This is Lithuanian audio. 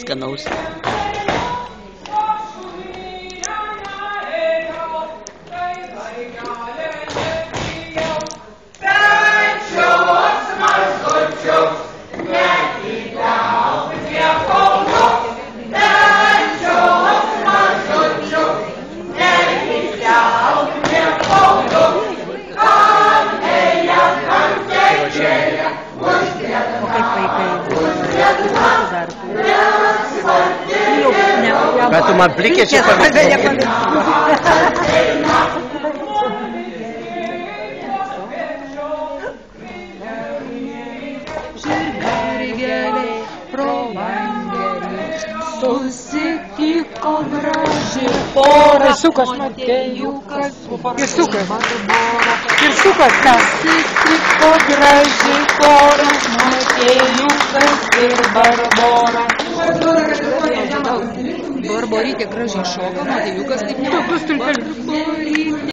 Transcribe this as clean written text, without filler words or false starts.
skanaus. Bet tu man plikės čia Žirgeliai pro vandenį susitiko graži pora. Motiejukas susitiko graži pora. Motiejukas ir Barbora. Barborytė gražiai šoka, Motiejukas taip ne.